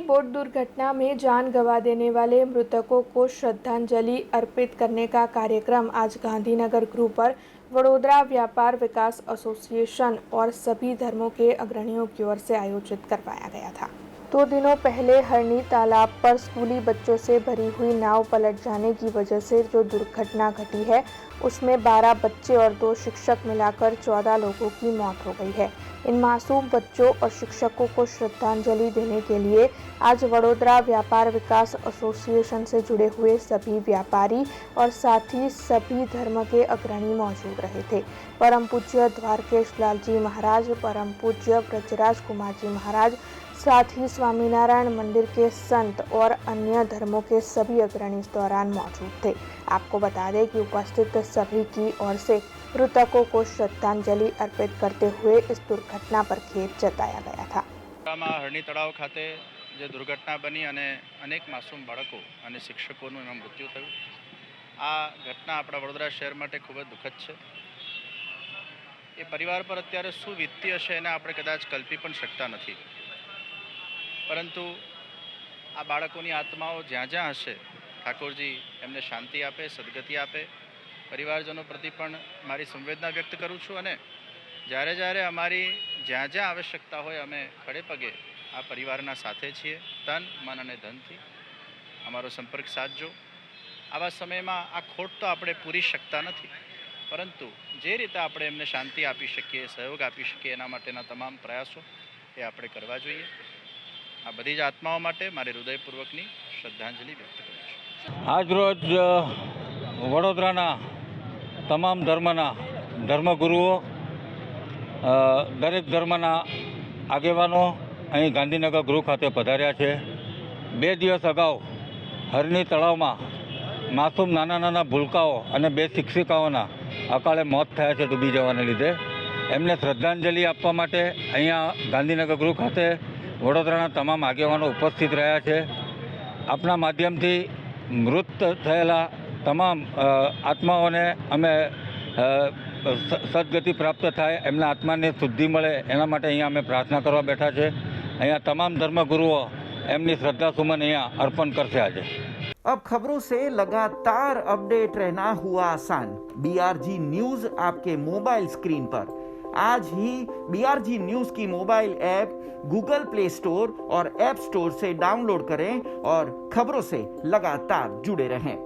Boat दुर्घटना में जान गंवा देने वाले मृतकों को श्रद्धांजलि अर्पित करने का कार्यक्रम आज गांधीनगर गृह पर वडोदरा व्यापार विकास एसोसिएशन और सभी धर्मों के अग्रणियों की ओर से आयोजित करवाया गया था। 2 दिनों पहले हरनी तालाब पर स्कूली बच्चों से भरी हुई नाव पलट जाने की वजह से जो दुर्घटना घटी है उसमें 12 बच्चे और 2 शिक्षक मिलाकर 14 लोगों की मौत हो गई है। इन मासूम बच्चों और शिक्षकों को श्रद्धांजलि देने के लिए आज वडोदरा व्यापार विकास एसोसिएशन से जुड़े हुए सभी व्यापारी और साथ ही सभी धर्म के अग्रणी मौजूद रहे थे। परम पूज्य द्वारकेश लाल जी महाराज, परम पूज्य ब्रजराज कुमार जी महाराज, साथ ही स्वामीनारायण मंदिर के संत और अन्य धर्मों के सभी अग्रणी इस दौरान मौजूद थे। आपको बता दें कि उपस्थित सभी की ओर से मृतकों को श्रद्धांजलि अर्पित करते हुए इस दुर्घटना पर खेद जताया गया था। हरणी तळाव खाते जे दुर्घटना बनी અને અનેક માસૂમ બાળકો અને શિક્ષકોનું એમાં મૃત્યુ થયું। આ ઘટના આપણા વડોદરા શહેર માટે ખૂબ જ દુઃખદ છે। એ પરિવાર પર અત્યારે શું વીતતી હશે એને આપણે કદાચ કલ્પી પણ શકતા નથી, પરંતુ આ બાળકોની આત્માઓ જ્યાં જ્યાં હશે ઠાકોરજી એમને શાંતિ આપે, સદગતિ આપે। પરિવારજનો પ્રતિ પણ મારી સંવેદના વ્યક્ત કરું છું અને જ્યારે જ્યારે અમારી જ્યાં જ્યાં આવશ્યકતા હોય અમે ખડે પગે આ પરિવારના સાથે છીએ। તન, મન અને ધનથી અમારો સંપર્ક સાધજો। આવા સમયમાં આ ખોટ તો આપણે પૂરી શકતા નથી, પરંતુ જે રીતે આપણે એમને શાંતિ આપી શકીએ, સહયોગ આપી શકીએ એના માટેના તમામ પ્રયાસો એ આપણે કરવા જોઈએ। આ બધી જ આત્માઓ માટે મારી હૃદયપૂર્વકની શ્રદ્ધાંજલિ વ્યક્ત કરું છું। આજરોજ વડોદરાના તમામ ધર્મના ધર્મગુરુઓ, દરેક ધર્મના આગેવાનો અહીં ગાંધીનગર ગૃહ ખાતે પધાર્યા છે। 2 દિવસ અગાઉ હરણી તળાવમાં માસૂમ નાના નાના ભૂલકાઓ અને 2 શિક્ષિકાઓના અકાળે મોત થયા છે ડૂબી જવાને લીધે। એમને શ્રદ્ધાંજલિ આપવા માટે અહીંયા ગાંધીનગર ગૃહ ખાતે વડોદરાના તમામ આગેવાનો ઉપસ્થિત રહ્યા છે। આપના માધ્યમથી મૃત થયેલા તમામ આત્માઓને અમે સદગતિ પ્રાપ્ત થાય, એમના આત્માને શુદ્ધિ મળે એના માટે અહીંયા અમે પ્રાર્થના કરવા બેઠા છે। અહીંયા તમામ ધર્મગુરુઓ એમની શ્રદ્ધાસુમન અહીંયા अर्पण करते आज। अब खबरों से लगातार अपडेट रहना हुआ आसान। BRG न्यूज आपके मोबाइल स्क्रीन पर आज ही BRG न्यूज की mobile app Google play store और ऐप स्टोर से डाउनलोड करें और खबरों से लगातार जुड़े रहें।